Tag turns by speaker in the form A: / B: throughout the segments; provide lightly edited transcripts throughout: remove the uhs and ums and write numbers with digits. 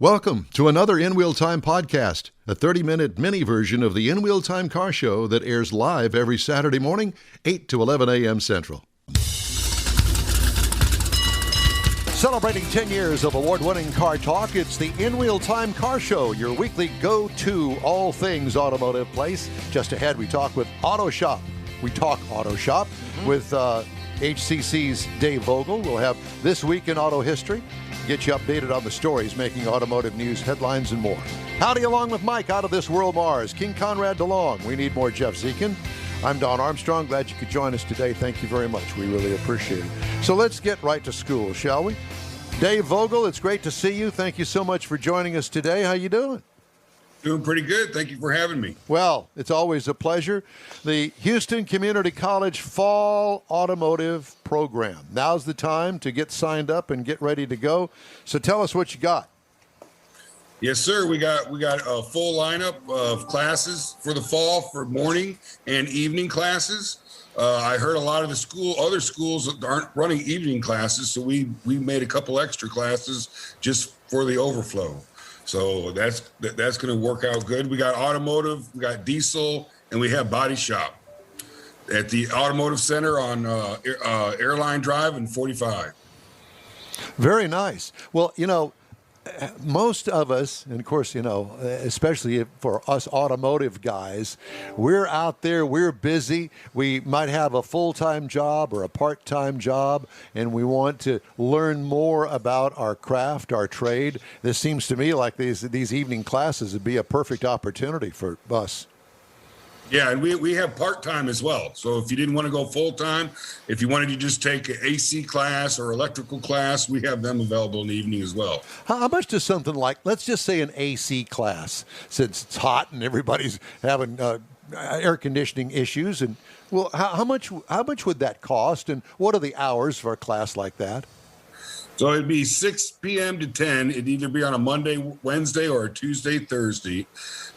A: Welcome to another In Wheel Time podcast, a 30-minute mini version of the In Wheel Time car show that airs live every Saturday morning, 8 to 11 a.m. Central. Celebrating 10 years of award-winning car talk, it's the In Wheel Time car show, your weekly go-to all things automotive place. Just ahead, we talk with Auto Shop. We talk Auto Shop with HCC's Dave Vogul. We'll have This Week in Auto History. Get you updated on the stories making automotive news headlines and more. Howdy along with Mike out of this world Mars. King Conrad DeLong. We need more Jeff Zekin. I'm Don Armstrong. Glad you could join us today. Thank you very much. We really appreciate it. So let's get right to school, shall we? Dave Vogul, it's great to see you. Thank you so much for joining us today. How you doing?
B: Doing pretty good. Thank you for having me.
A: Well, it's always a pleasure. The Houston Community College Fall Automotive Program. Now's the time to get signed up and get ready to go. So tell us what you got.
B: Yes, sir. We got a full lineup of classes for the fall for morning and evening classes. I heard a lot of the other schools aren't running evening classes, so we made a couple extra classes just for the overflow. So that's going to work out good. We got automotive, we got diesel, and we have body shop at the Automotive Center on Airline Drive and 45.
A: Very nice. Well, you know, most of us, and of course, you know, especially for us automotive guys, we're out there, we're busy. We might have a full-time job or a part-time job, and we want to learn more about our craft, our trade. This seems to me like these evening classes would be a perfect opportunity for us.
B: Yeah, and we have part-time as well. So if you didn't want to go full-time, if you wanted to just take an AC class or electrical class, we have them available in the evening as well.
A: How much does something like, let's just say an AC class, since it's hot and everybody's having air conditioning issues, and well, how much would that cost, and what are the hours for a class like that?
B: So it'd be 6 p.m. to 10. It'd either be on a Monday, Wednesday, or a Tuesday, Thursday,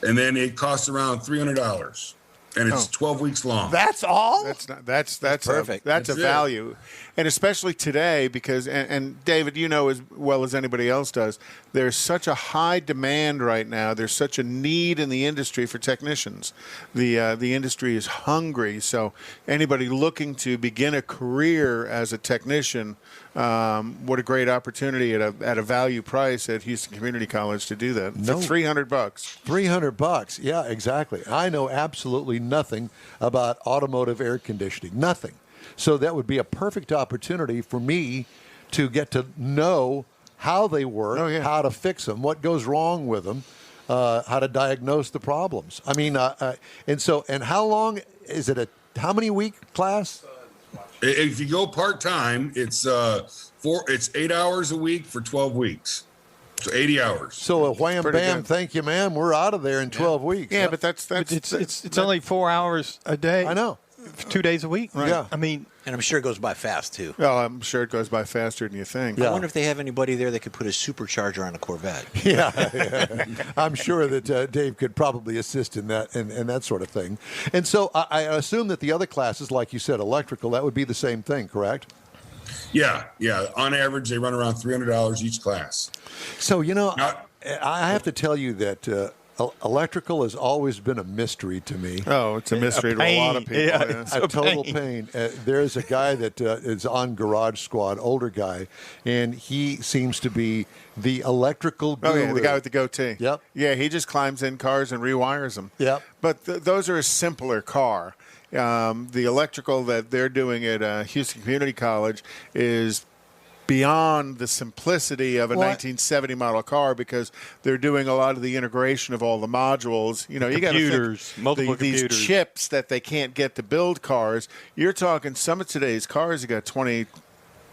B: and then it costs around $300. And it's 12 weeks long.
A: That's all?
C: That's perfect. That's a value. And especially today, because, and David, you know as well as anybody else does, there's such a high demand right now. There's such a need in the industry for technicians. The industry is hungry. So anybody looking to begin a career as a technician, what a great opportunity at a value price at Houston Community College to do that for $300.
A: $300, yeah, exactly. I know absolutely nothing about automotive air conditioning, nothing. So that would be a perfect opportunity for me to get to know how they work, how to fix them, what goes wrong with them, how to diagnose the problems. I mean, and how long is it? How many week class?
B: If you go part-time, it's 8 hours a week for 12 weeks. So 80 hours.
A: So a wham bam, thank you, ma'am. We're out of there in 12 weeks.
C: Yeah, but
D: it's only 4 hours a day.
A: I know.
D: 2 days a week.
A: Right. Yeah.
D: I mean,
E: and I'm sure it goes by fast too.
C: Oh, I'm sure it goes by faster than you think.
E: I wonder if they have anybody there that could put a supercharger on a Corvette.
A: Yeah. I'm sure that Dave could probably assist in that and that sort of thing. And so I assume that the other classes, like you said, electrical, that would be the same thing, correct?
B: Yeah. On average, they run around $300 each class.
A: So, you know, I have to tell you that electrical has always been a mystery to me.
C: Oh, it's a mystery to a lot of people.
D: Yeah,
C: Yeah.
D: it's
A: A total pain. There's a guy that is on Garage Squad, older guy, and he seems to be the electrical guru.
C: Oh, yeah, the guy with the goatee.
A: Yep.
C: Yeah, he just climbs in cars and rewires them.
A: Yep.
C: But those are a simpler car. The electrical that they're doing at Houston Community College is beyond the simplicity of a 1970 model car, because they're doing a lot of the integration of all the modules. You know, you got
D: multiple
C: these
D: computers,
C: chips that they can't get to build cars. You're talking some of today's cars, you got 20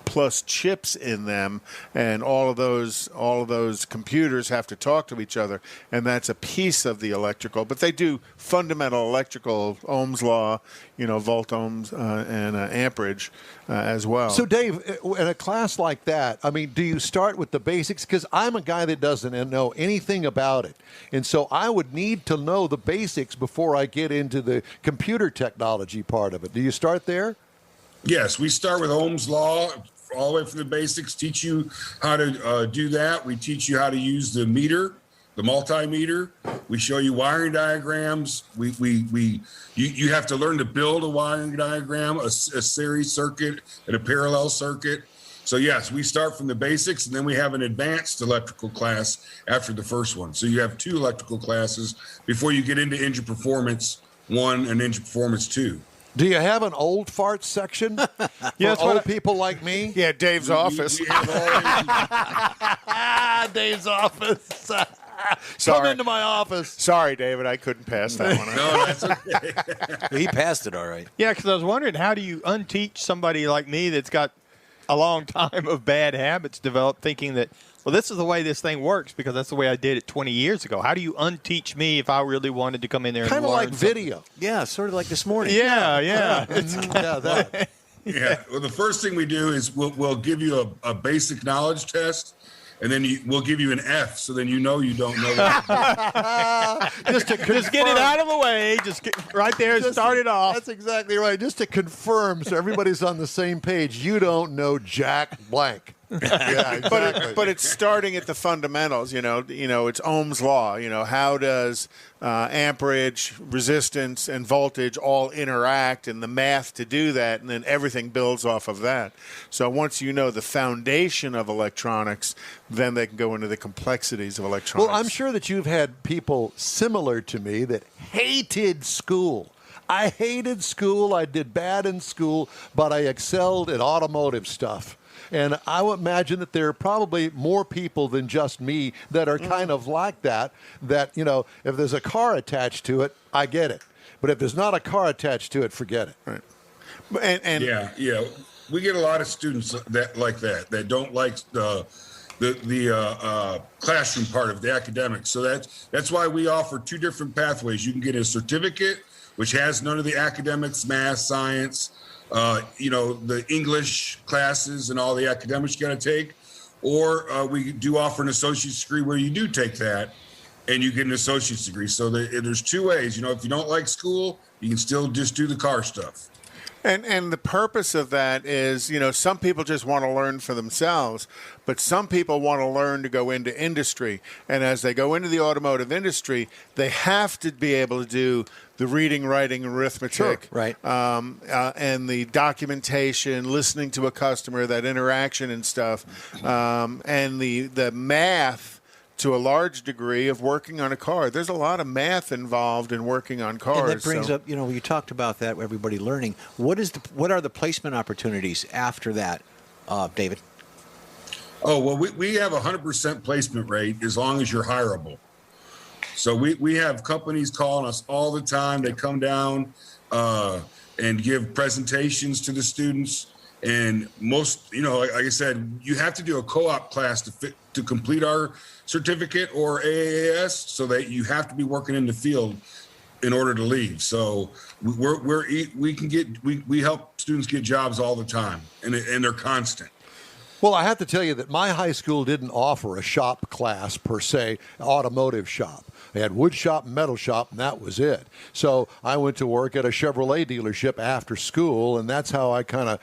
C: plus chips in them, and all of those computers have to talk to each other, and that's a piece of the electrical. But they do fundamental electrical, Ohm's law, volt ohms and amperage as well.
A: So, Dave, in a class like that, I mean, do you start with the basics? Because I'm a guy that doesn't know anything about it, and so I would need to know the basics before I get into the computer technology part of it. Do you start there?
B: Yes, we start with Ohm's law all the way from the basics, teach you how to do that. We teach you how to use the meter, the multimeter. We show you wiring diagrams. You have to learn to build a wiring diagram, a series circuit, and a parallel circuit. So yes, we start from the basics, and then we have an advanced electrical class after the first one. So you have 2 electrical classes before you get into engine performance 1 and engine performance 2.
A: Do you have an old fart section for old people like me?
C: Yeah, Dave's office.
B: We have all
A: Dave's office.
C: Sorry.
A: Come into my office.
C: Sorry, David, I couldn't pass that one.
B: No, that's okay.
E: He passed it all right.
D: Yeah, because I was wondering, how do you unteach somebody like me that's got a long time of bad habits developed, thinking that, well, this is the way this thing works because that's the way I did it 20 years ago. How do you unteach me if I really wanted to come in there and learn?
A: Kind of like video.
E: Yeah, sort of like this morning.
D: Yeah.
A: Yeah, that.
B: Yeah. Well, the first thing we do is we'll give you a basic knowledge test, and then we'll give you an F, so then you don't know what
A: Just
D: get it out of the way. Just get right there and start it off.
A: That's exactly right. Just to confirm, so everybody's on the same page. You don't know jack blank. Yeah, exactly.
C: But it's starting at the fundamentals. It's Ohm's law. How does amperage, resistance, and voltage all interact, and the math to do that, and then everything builds off of that. So once you know the foundation of electronics, then they can go into the complexities of electronics.
A: Well, I'm sure that you've had people similar to me that hated school. I hated school. I did bad in school, but I excelled at automotive stuff. And I would imagine that there are probably more people than just me that are kind of like that, if there's a car attached to it, I get it. But if there's not a car attached to it, forget it.
C: Right.
B: Yeah. We get a lot of students that don't like the classroom part of the academics. So that's why we offer 2 different pathways. You can get a certificate, which has none of the academics, math, science, the English classes and all the academics you got to take, or we do offer an associate's degree where you do take that and you get an associate's degree. So there's 2 ways. If you don't like school, you can still just do the car stuff.
C: And the purpose of that is, some people just want to learn for themselves, but some people want to learn to go into industry. And as they go into the automotive industry, they have to be able to do the reading, writing, arithmetic,
E: Sure, right.
C: And the documentation, listening to a customer, that interaction and stuff, and the math to a large degree of working on a car. There's a lot of math involved in working on cars.
E: And that brings up, you talked about that, everybody learning. What are the placement opportunities after that, David?
B: Oh, well, we have a 100% placement rate as long as you're hireable. So we have companies calling us all the time. They come down and give presentations to the students. And most, like I said, you have to do a co-op class to complete our certificate or AAS, so that you have to be working in the field in order to leave. So we help students get jobs all the time, and they're constant.
A: Well, I have to tell you that my high school didn't offer a shop class per se, automotive shop. They had wood shop and metal shop, and that was it. So I went to work at a Chevrolet dealership after school, and that's how I kind of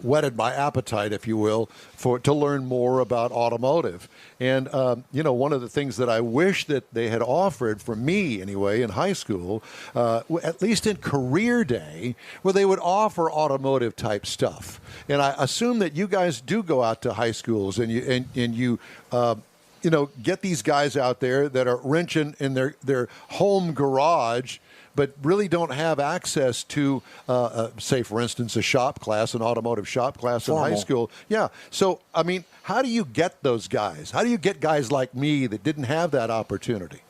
A: whetted my appetite, if you will, to learn more about automotive. And, one of the things that I wish that they had offered for me anyway in high school, at least in career day, where they would offer automotive type stuff. And I assume that you guys do go out to high schools and you get these guys out there that are wrenching in their home garage, but really don't have access to, say, for instance, a shop class, an automotive shop class in high school. Yeah. So, I mean, how do you get those guys? How do you get guys like me that didn't have that opportunity?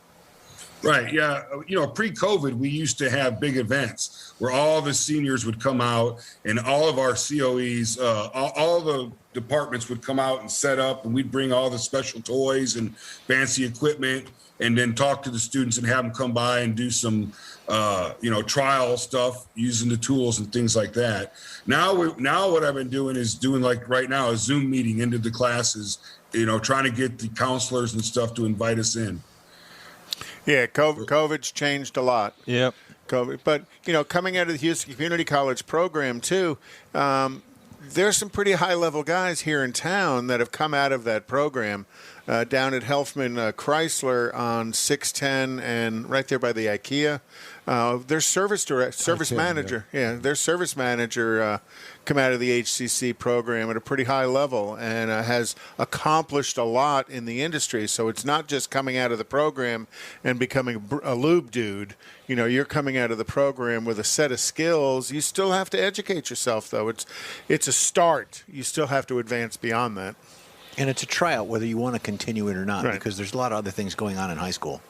B: Right. Yeah. Pre-COVID, we used to have big events where all the seniors would come out and all of our COEs, all the departments would come out and set up, and we'd bring all the special toys and fancy equipment, and then talk to the students and have them come by and do some, trial stuff using the tools and things like that. Now what I've been doing is doing, like right now, a Zoom meeting into the classes, trying to get the counselors and stuff to invite us in.
C: Yeah, COVID's changed a lot.
D: Yep.
C: COVID, but coming out of the Houston Community College program too, there's some pretty high-level guys here in town that have come out of that program. Down at Helfman Chrysler on 610 and right there by the IKEA. Their service manager come out of the HCC program at a pretty high level and has accomplished a lot in the industry. So it's not just coming out of the program and becoming a lube dude. You know, you're coming out of the program with a set of skills. You still have to educate yourself, though. It's a start. You still have to advance beyond that.
E: And it's a tryout whether you want to continue it or not,
C: right,
E: because there's a lot of other things going on in high school.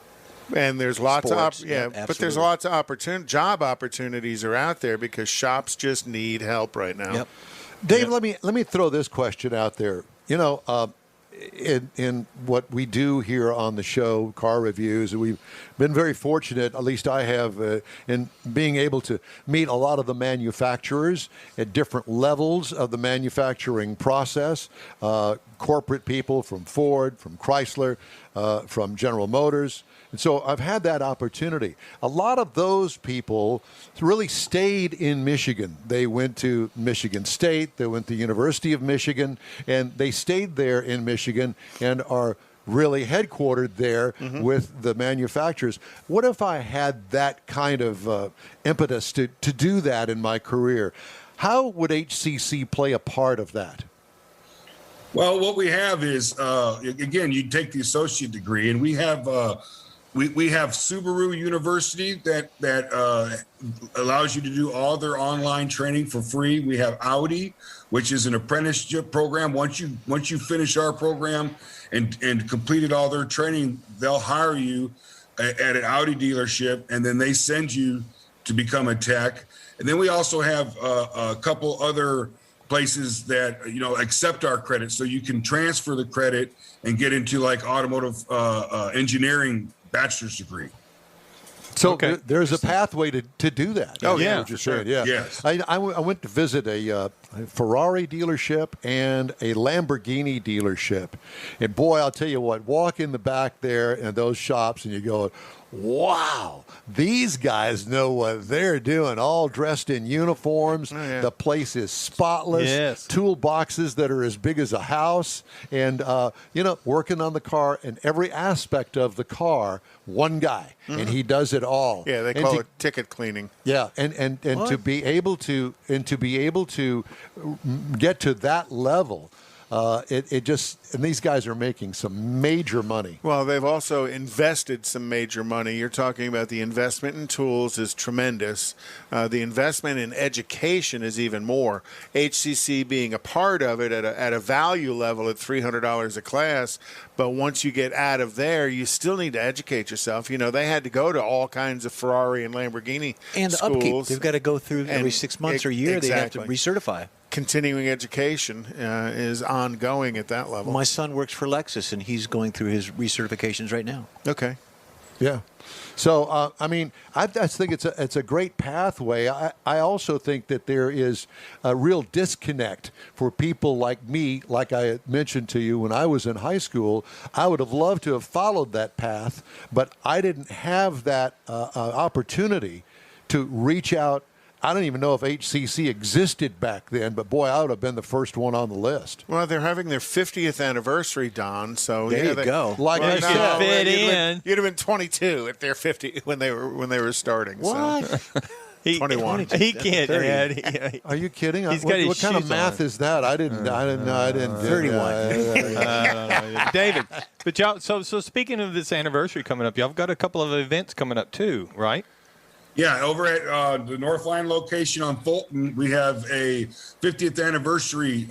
C: And there's lots
E: Sports,
C: but there's lots of job opportunities are out there because shops just need help right now.
E: Yep.
A: Dave, let me throw this question out there. You know, in what we do here on the show, car reviews, we've been very fortunate, at least I have, in being able to meet a lot of the manufacturers at different levels of the manufacturing process, corporate people from Ford, from Chrysler, from General Motors. And so I've had that opportunity. A lot of those people really stayed in Michigan. They went to Michigan State, they went to University of Michigan, and they stayed there in Michigan and are really headquartered there with the manufacturers. What if I had that kind of impetus to do that in my career? How would HCC play a part of that?
B: Well, what we have is, again, you take the associate degree, and we have we have Subaru University that allows you to do all their online training for free. We have Audi, which is an apprenticeship program. Once you finish our program and completed all their training, they'll hire you at an Audi dealership, and then they send you to become a tech. And then we also have a couple other places that accept our credit, so you can transfer the credit and get into like automotive engineering bachelor's degree.
A: So there's a pathway to do that.
C: Oh, yeah.
A: What you're saying. Yeah.
B: Yes.
A: I went to visit a Ferrari dealership and a Lamborghini dealership. And boy, I'll tell you what, walk in the back there in those shops and you go, wow, these guys know what they're doing, all dressed in uniforms. Oh, yeah. The place is spotless.
D: Yes.
A: Toolboxes that are as big as a house. And, working on the car and every aspect of the car, one guy. And he does it all.
C: Yeah, they call it ticket cleaning.
A: Yeah, and to be able to get to that level, and these guys are making some major money.
C: Well, they've also invested some major money. You're talking about the investment in tools is tremendous. The investment in education is even more. HCC being a part of it at a value level at $300 a class. But once you get out of there, you still need to educate yourself. You know, they had to go to all kinds of Ferrari and Lamborghini
E: and
C: schools.
E: Upkeep. They've got to go through every 6 months or a year.
C: Exactly.
E: They have to recertify.
C: Continuing education is ongoing at that level.
E: My son works for Lexus, and he's going through his recertifications right now.
C: Okay.
A: Yeah. So, I just think it's a great pathway. I also think that there is a real disconnect for people like me, like I mentioned to you when I was in high school. I would have loved to have followed that path, but I didn't have that opportunity to reach out. I don't even know if HCC existed back then, but boy, I would have been the first one on the list.
C: Well, they're having their 50th anniversary, Don. So
E: there you go.
A: Like I said,
D: fit in.
C: You'd have been 22 at their 50 when they were starting.
E: What?
C: So. 21.
D: He can't add.
A: Are you kidding?
D: He's got his
A: what kind of
D: shoes
A: math
D: on.
A: is that? I didn't.
E: 31.
D: David, but y'all. So speaking of this anniversary coming up, y'all have got a couple of events coming up too, right?
B: Yeah, over at the Northline location on Fulton, we have a 50th anniversary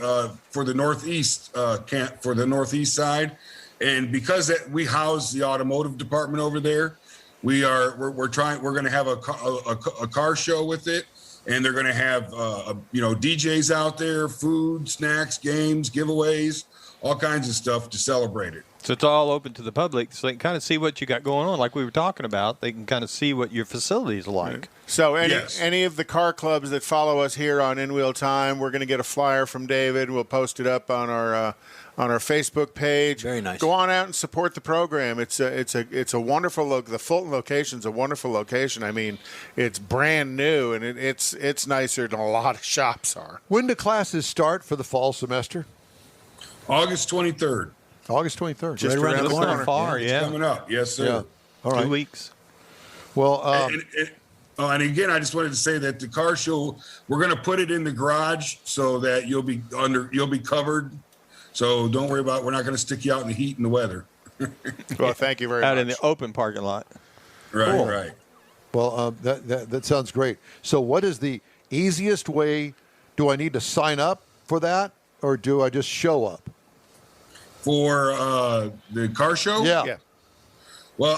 B: for the Northeast camp for the Northeast side, and because we house the automotive department over there, we're going to have a car show with it, and they're going to have DJs out there, food, snacks, games, giveaways, all kinds of stuff to celebrate it.
D: So it's all open to the public, so they can kind of see what you got going on, like we were talking about. They can kind of see what your facilities are like.
C: So any of the car clubs that follow us here on In Wheel Time, we're going to get a flyer from David. We'll post it up on our Facebook page.
E: Very nice.
C: Go on out and support the program. It's a wonderful look. The Fulton location's a wonderful location. I mean, it's brand new and it's nicer than a lot of shops are.
A: When do classes start for the fall semester?
B: August 23rd.
A: August 23rd.
C: Just
E: Right around the corner.
D: Not far,
B: It's coming up. Yes, sir.
A: Yeah. All right.
D: 2 weeks.
A: Well,
B: And again, I just wanted to say that the car show, we're going to put it in the garage so that you'll be covered. So don't worry about it. We're not going to stick you out in the heat and the weather.
C: Well, thank you very much.
D: Out in the open parking lot.
B: Right,
A: Cool.
B: right.
A: well, that sounds great. So what is the easiest way? Do I need to sign up for that, or do I just show up?
B: For the car show?
C: Yeah.
B: Well,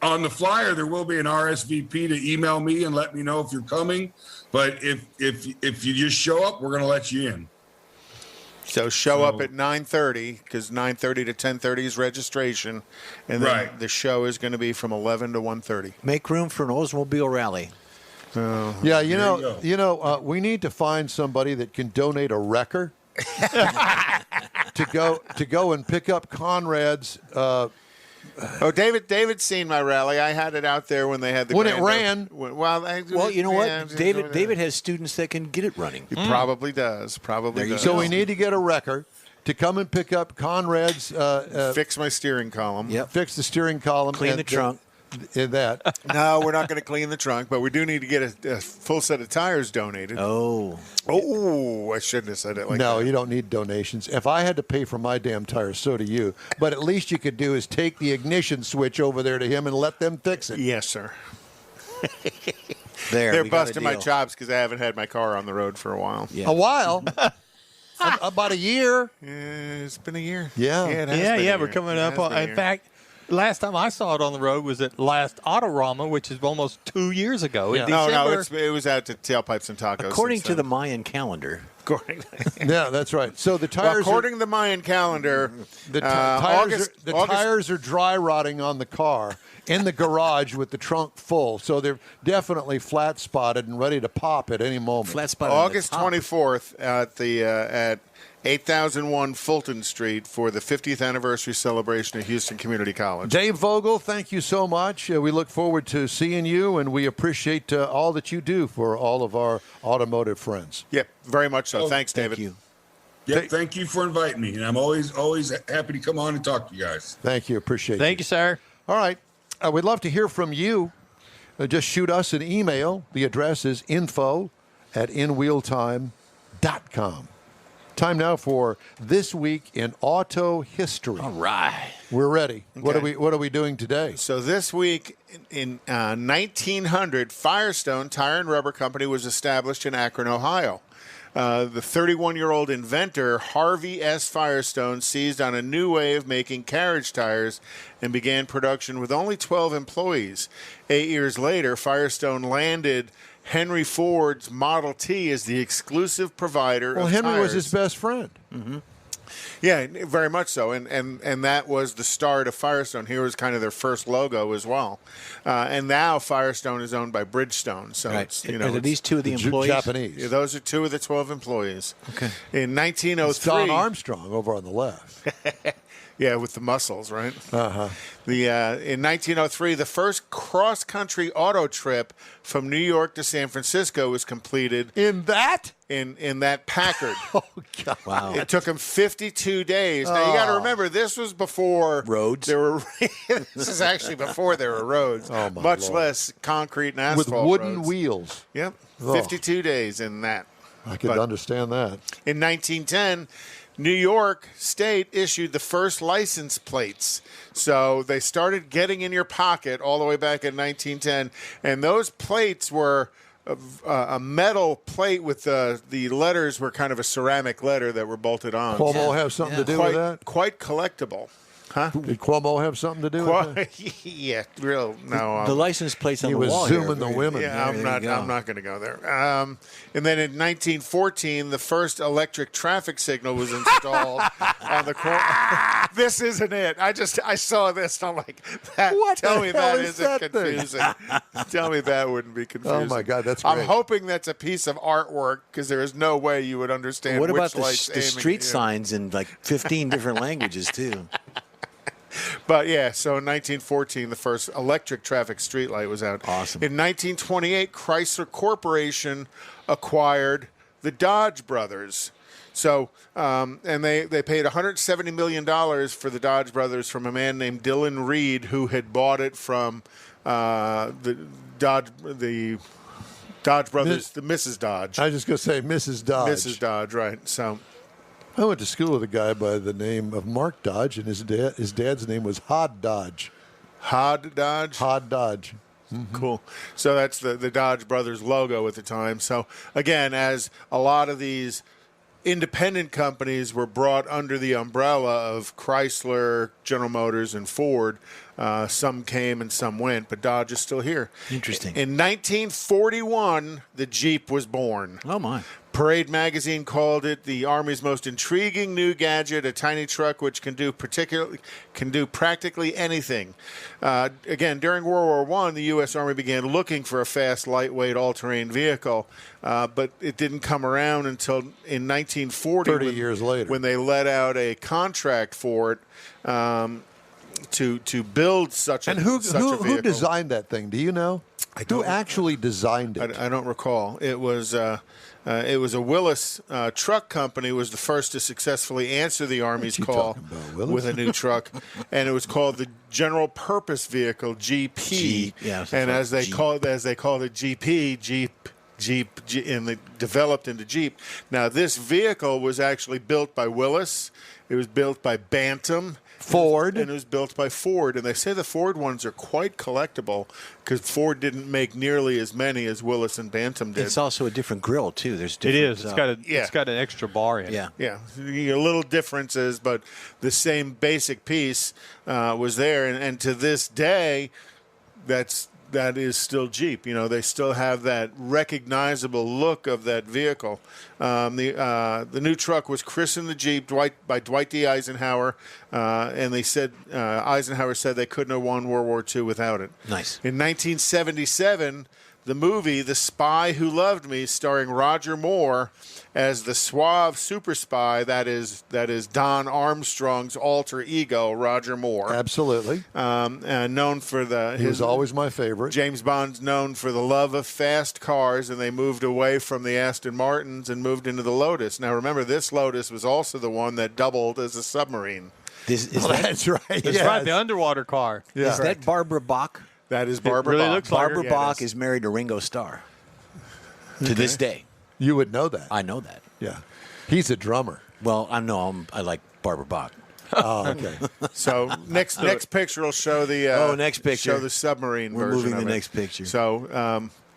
B: on the flyer, there will be an RSVP to email me and let me know if you're coming. But if you just show up, we're going to let you in.
C: So show up at 9:30 because 9:30 to 10:30 is registration, and then
B: Right.
C: the show is going to be from 11 to 1:30.
E: Make room for an Oldsmobile rally.
A: Yeah,
B: you go.
A: we need to find somebody that can donate a wrecker to go and pick up Conrad's.
C: Oh, David's seen my rally. I had it out there when they had the
A: When it
C: grand
A: ran.
E: Well, you know what? David has students that can get it running.
C: He probably does. Probably
E: There you
C: does.
A: So we need to get a wrecker to come and pick up Conrad's.
C: Fix my steering column.
E: Yep.
A: Fix the steering column.
E: Clean the trunk.
A: That.
C: No, we're not going to clean the trunk, but we do need to get a full set of tires donated.
E: Oh.
C: Oh, I shouldn't have said it like that.
A: No, you don't need donations. If I had to pay for my damn tires, so do you. But at least you could do is take the ignition switch over there to him and let them fix it.
C: Yes, sir.
E: There.
C: They're
E: we got a
C: busting my
E: deal.
C: chops because I haven't had my car on the road for a while.
E: Yeah.
A: A while. About a year.
C: It's been a year.
A: Yeah.
C: it has been a
D: Yeah, we're
C: year.
D: coming
C: It
D: up
C: has
D: on.
C: been a
D: In
C: year.
D: fact, last time I saw it on the road was at last Autorama, which is almost 2 years ago. In
C: No,
D: December.
C: it was out to Tailpipes and Tacos.
E: According
C: since
E: to the
C: then.
E: Mayan calendar.
A: Yeah, that's right. So the
C: Well,
A: tires.
C: according to the Mayan calendar,
A: The
C: August-
A: tires are dry rotting on the car in the garage with the trunk full, so they're definitely flat spotted and ready to pop at any moment.
E: Flat spot.
C: August 24th at 8001 Fulton Street for the 50th anniversary celebration at Houston Community College.
A: Dave Vogel, thank you so much. We look forward to seeing you, and we appreciate all that you do for all of our automotive friends.
C: Yeah, very much so.
B: Oh,
C: Thanks, David.
E: Thank you.
B: Yep, thank you for inviting me. And I'm always happy to come on and talk to you guys.
A: Thank you. Appreciate it.
D: Thank you, sir.
A: All right. We'd love to hear from you. Just shoot us an email. The address is info@inwheeltime.com. Time now for This Week in Auto History.
E: All right.
A: We're ready.
C: Okay.
A: What are we doing today?
C: So this week in 1900, Firestone Tire and Rubber Company was established in Akron, Ohio. The 31-year-old inventor, Harvey S. Firestone, seized on a new way of making carriage tires and began production with only 12 employees. 8 years later, Firestone landed Henry Ford's Model T as the exclusive provider
A: Well,
C: of
A: Henry
C: tires.
A: was his best friend.
C: Yeah, very much so, and that was the start of Firestone. Here was kind of their first logo as well, and now Firestone is owned by Bridgestone. So
E: Right.
C: it's, you
E: Are
C: know,
E: these two of the employees?
A: Japanese.
C: yeah, those are two of the 12 employees.
E: Okay.
C: In
A: It's
C: 1903,
A: Don Armstrong over on the left.
C: yeah, with the muscles, right?
A: Uh-huh.
C: In 1903, the first cross-country auto trip from New York to San Francisco was completed
A: In that?
C: in that Packard.
A: Oh, God.
E: Wow.
C: It took him 52 days. Now, you got to remember, this was before
E: Roads.
C: There were. This is actually before there were roads,
A: Oh, my
C: much
A: Lord.
C: less concrete and
A: With
C: asphalt
A: wooden
C: roads.
A: wheels.
C: Yep,
A: Oh.
C: 52 days in that.
A: I could
C: But
A: understand that.
C: in 1910, New York State issued the first license plates. So they started getting in your pocket all the way back in 1910, and those plates were a metal plate with the letters were kind of a ceramic letter that were bolted on.
A: Cuomo have something to do with that?
C: Quite collectible. Huh?
A: Did Cuomo have something to do with that?
C: Yeah, real. No,
E: The license plates on
A: He
E: the
A: was
E: wall
A: zooming
E: here.
A: the women.
C: yeah, I'm not going to go there. And then in 1914, the first electric traffic signal was installed on the corner. This isn't it. I saw this. And I'm like,
A: What
C: tell
A: the
C: me
A: hell
C: that
A: is
C: isn't
A: that thing?
C: confusing. Tell me that wouldn't be confusing.
A: Oh my God, that's
C: I'm
A: great.
C: hoping that's a piece of artwork because there is no way you would understand.
E: What
C: which
E: about the
C: light's aiming
E: street
C: at you.
E: signs in like 15 different languages too?
C: But yeah, so in 1914, the first electric traffic streetlight was out.
E: Awesome.
C: In 1928, Chrysler Corporation acquired the Dodge brothers. So, and they paid $170 million for the Dodge brothers from a man named Dillon Reed, who had bought it from the Dodge brothers, the Mrs. Dodge.
A: I was just going to say Mrs. Dodge.
C: Mrs. Dodge, right. So,
A: I went to school with a guy by the name of Mark Dodge, and his dad's name was Hod Dodge.
C: Hod Dodge?
A: Hod Dodge.
C: Mm-hmm. Cool. So that's the Dodge Brothers logo at the time. So, again, as a lot of these independent companies were brought under the umbrella of Chrysler, General Motors, and Ford, some came and some went, but Dodge is still here.
E: Interesting.
C: In 1941, the Jeep was born.
E: Oh, my.
C: Parade magazine called it the Army's most intriguing new gadget, a tiny truck which can do practically anything. Again, during World War I, the U.S. Army began looking for a fast, lightweight, all-terrain vehicle, but it didn't come around until in 1940,
A: 30 years later,
C: when they let out a contract for it to build such a vehicle.
A: And who designed that thing? Do you know? Who actually designed it?
C: I don't recall. It was a Willis truck company was the first to successfully answer the Army's call with a new truck, and it was called the General Purpose Vehicle (GP). And as they called it GP, Jeep, and they developed into Jeep. Now this vehicle was actually built by Willis. It was built by Bantam.
A: Ford.
C: And it was built by Ford. And they say the Ford ones are quite collectible because Ford didn't make nearly as many as Willis and Bantam did.
E: It's also a different grill, too. There's different,
D: it is. It's got an extra bar in it.
E: Yeah.
C: Yeah. Little differences, but the same basic piece was there. And to this day, that is still Jeep. They still have that recognizable look of that vehicle. The new truck was christened the Jeep by Dwight D. Eisenhower, and they said Eisenhower said they couldn't have won World War II without it.
E: Nice.
C: In 1977, the movie The Spy Who Loved Me, starring Roger Moore as the suave super spy, that is Don Armstrong's alter ego, Roger Moore.
A: Absolutely.
C: Known for
A: he was always my favorite.
C: James Bond's known for the love of fast cars, and they moved away from the Aston Martins and moved into the Lotus. Now, remember, this Lotus was also the one that doubled as a submarine.
A: That's right.
D: That's right, the underwater car.
A: Yeah.
E: Is that Barbara Bach?
C: That is Barbara
D: really
C: Bach.
D: looks like
E: Barbara Bach is married to Ringo Starr to this day.
A: You would know that.
E: I know that.
A: Yeah. He's a drummer.
E: Well, I like Barbara Bach.
A: Oh, okay.
C: So next picture will show the
E: next picture.
C: show the submarine
E: We're
C: version
E: moving
C: of
E: the
C: it.
E: next picture.
C: So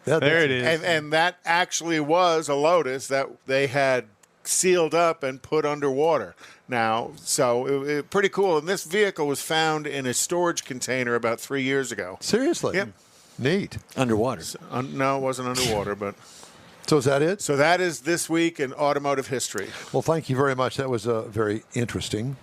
D: there it is.
C: and that actually was a Lotus that they had sealed up and put underwater. Now, so it pretty cool. And this vehicle was found in a storage container about 3 years ago.
A: Seriously?
C: Yep.
A: Neat.
E: Underwater.
C: No, it wasn't underwater, but.
A: So is that it?
C: So that is this week in automotive history.
A: Well, thank you very much. That was very interesting.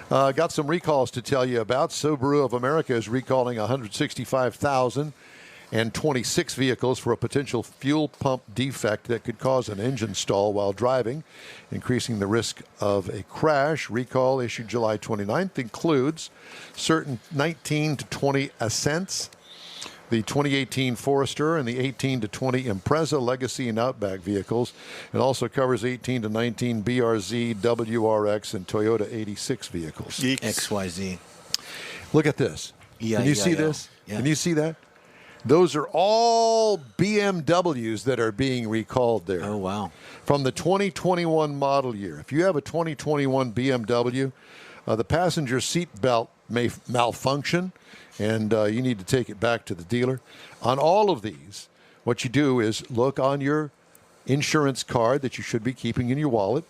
A: Got some recalls to tell you about. Subaru of America is recalling 165,026 vehicles for a potential fuel pump defect that could cause an engine stall while driving, increasing the risk of a crash. Recall issued July 29th includes certain 19 to 20 Ascents, the 2018 Forester, and the 18 to 20 Impreza Legacy and Outback vehicles. It also covers 18 to 19 BRZ, WRX, and Toyota 86 vehicles.
E: XYZ.
A: Look at this. Can you see this?
E: Yeah.
A: Can you see that? Those are all BMWs that are being recalled there.
E: Oh, wow.
A: From the 2021 model year. If you have a 2021 BMW, the passenger seat belt may malfunction, and you need to take it back to the dealer. On all of these, what you do is look on your insurance card that you should be keeping in your wallet.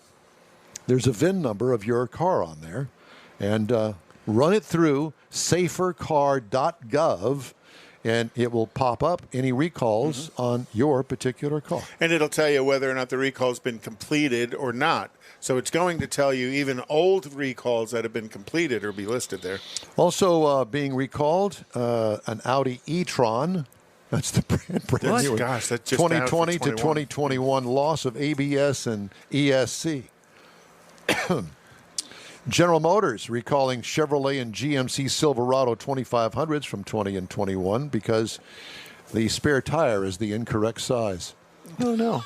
A: There's a VIN number of your car on there, and run it through safercar.gov, and it will pop up any recalls on your particular car.
C: And it'll tell you whether or not the recall's been completed or not. So it's going to tell you even old recalls that have been completed or be listed there.
A: Also being recalled, an Audi e-tron. That's the brand new.
C: Gosh, that's just
A: 2020 to 2021 loss of ABS and ESC. General Motors recalling Chevrolet and GMC Silverado 2500s from 20 and 21 because the spare tire is the incorrect size.
E: Oh, no.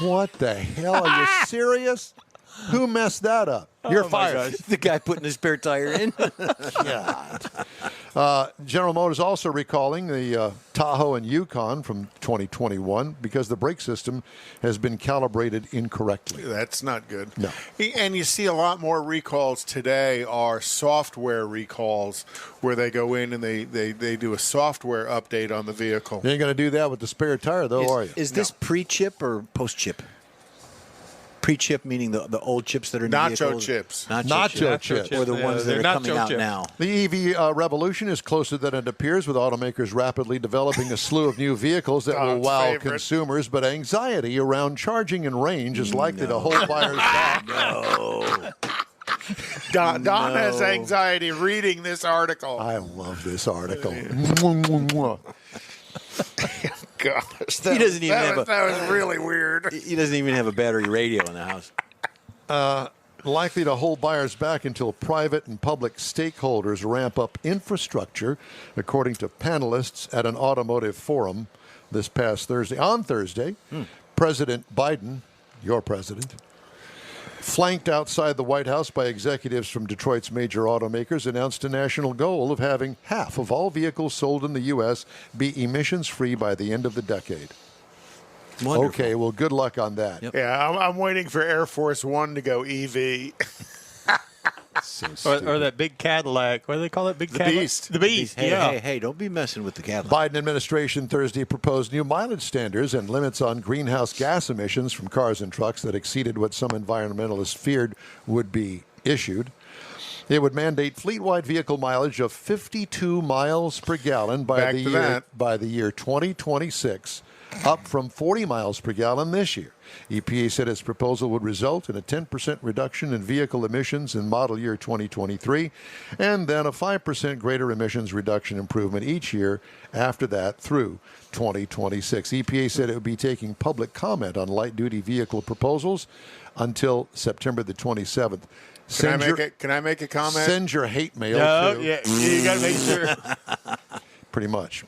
A: What the hell? Are you serious? Who messed that up? You're fired.
E: The guy putting the spare tire in.
A: General Motors also recalling the Tahoe and Yukon from 2021 because the brake system has been calibrated incorrectly.
C: That's not good.
A: No.
C: And you see a lot more recalls today are software recalls where they go in and they do a software update on the vehicle.
A: You ain't going to do that with the spare tire, though, are you?
E: Is this pre-chip or post-chip? Pre-chip meaning the old chips that are in the
C: Nacho
E: vehicles?
C: chips.
A: Nacho chips.
E: Or the ones that are coming out now.
A: The EV revolution is closer than it appears, with automakers rapidly developing a slew of new vehicles that will wow consumers, but anxiety around charging and range is likely to hold buyers back.
E: No.
C: Don has anxiety reading this article.
A: I love this article.
C: Gosh,
E: He doesn't even have
C: that was really weird.
E: He doesn't even have a battery radio in the house.
A: Likely to hold buyers back until private and public stakeholders ramp up infrastructure, according to panelists at an automotive forum this past Thursday. On Thursday, President Biden, your president, flanked outside the White House by executives from Detroit's major automakers, announced a national goal of having half of all vehicles sold in the U.S. be emissions-free by the end of the decade.
E: Wonderful.
A: Okay, well, good luck on that.
E: Yep.
C: Yeah, I'm waiting for Air Force One to go EV.
D: Or that big Cadillac. What do they call it? Big Cadillac?
C: Beast.
D: The Beast,
E: Hey, hey, don't be messing with the Cadillac.
A: Biden administration Thursday proposed new mileage standards and limits on greenhouse gas emissions from cars and trucks that exceeded what some environmentalists feared would be issued. It would mandate fleet-wide vehicle mileage of 52 miles per gallon by the year 2026, up from 40 miles per gallon this year. EPA said its proposal would result in a 10% reduction in vehicle emissions in model year 2023, and then a 5% greater emissions reduction improvement each year after that through 2026. EPA said it would be taking public comment on light-duty vehicle proposals until September the 27th.
C: Can I make a comment?
A: Send your hate mail, too.
D: Yeah, you got to make sure.
A: Pretty much.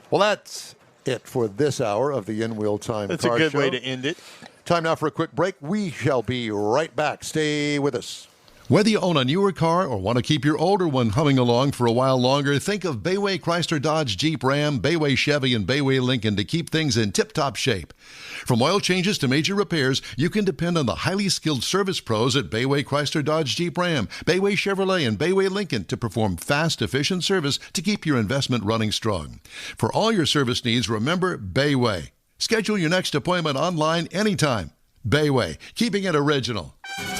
A: Well, that's it for this hour of the In-Wheel Time
D: That's
A: Car
D: a good
A: Show.
D: way to end it.
A: Time now for a quick break. We shall be right back. Stay with us.
F: Whether you own a newer car or want to keep your older one humming along for a while longer, think of Bayway Chrysler Dodge Jeep Ram, Bayway Chevy, and Bayway Lincoln to keep things in tip-top shape. From oil changes to major repairs, you can depend on the highly skilled service pros at Bayway Chrysler Dodge Jeep Ram, Bayway Chevrolet, and Bayway Lincoln to perform fast, efficient service to keep your investment running strong. For all your service needs, remember Bayway. Schedule your next appointment online anytime. Bayway, keeping it original.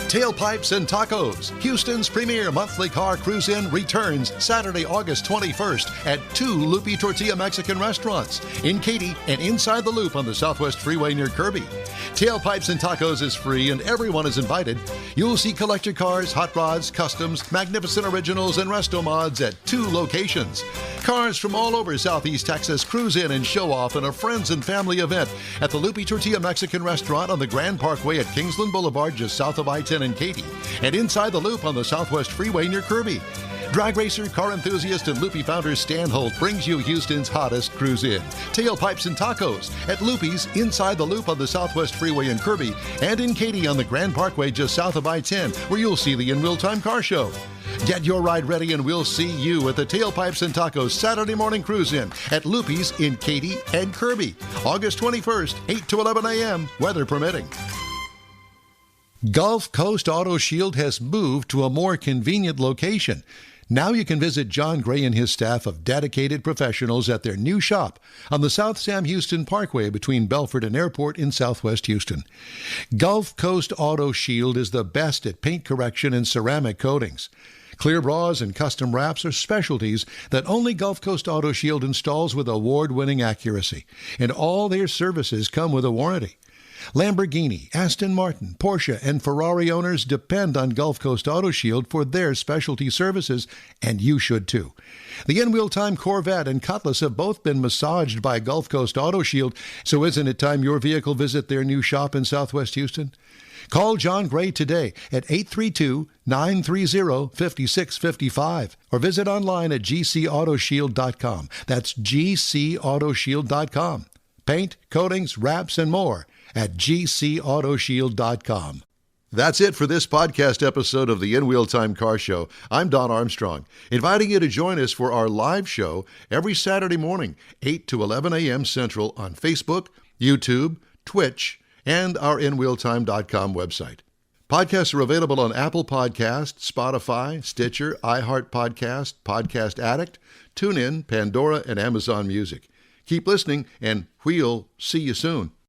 F: Tailpipes and Tacos, Houston's premier monthly car cruise-in, returns Saturday, August 21st at 2 Loopy Tortilla Mexican restaurants in Katy and inside the Loop on the Southwest Freeway near Kirby. Tailpipes and Tacos is free and everyone is invited. You'll see collector cars, hot rods, customs, magnificent originals, and resto mods at 2 locations. Cars from all over Southeast Texas cruise in and show off in a friends and family event at the Loopy Tortilla Mexican restaurant on the Grand Parkway at Kingsland Boulevard just south of I-10 in Katy, and inside the Loop on the Southwest Freeway near Kirby. Drag racer, car enthusiast, and Loopy founder Stan Holt brings you Houston's hottest cruise-in. Tailpipes and Tacos at Loopy's inside the Loop on the Southwest Freeway in Kirby, and in Katy on the Grand Parkway just south of I-10, where you'll see the In-Wheel Time Car Show. Get your ride ready and we'll see you at the Tailpipes and Tacos Saturday morning cruise-in at Loopy's in Katy and Kirby, August 21st, 8 to 11 a.m., weather permitting. Gulf Coast Auto Shield has moved to a more convenient location. Now you can visit John Gray and his staff of dedicated professionals at their new shop on the South Sam Houston Parkway between Belford and Airport in Southwest Houston. Gulf Coast Auto Shield is the best at paint correction and ceramic coatings. Clear bras and custom wraps are specialties that only Gulf Coast Auto Shield installs with award-winning accuracy, and all their services come with a warranty. Lamborghini, Aston Martin, Porsche, and Ferrari owners depend on Gulf Coast Auto Shield for their specialty services, and you should too. The in-wheel time Corvette and Cutlass have both been massaged by Gulf Coast Auto Shield, so isn't it time your vehicle visit their new shop in Southwest Houston? Call John Gray today at 832-930-5655 or visit online at gcautoshield.com. That's gcautoshield.com. Paint, coatings, wraps, and more at gcautoshield.com. That's it for this podcast episode of the In-Wheel Time Car Show. I'm Don Armstrong, inviting you to join us for our live show every Saturday morning, 8 to 11 a.m. Central on Facebook, YouTube, Twitch, and our InWheelTime.com website. Podcasts are available on Apple Podcasts, Spotify, Stitcher, iHeart Podcast, Podcast Addict, TuneIn, Pandora, and Amazon Music. Keep listening, and we'll see you soon.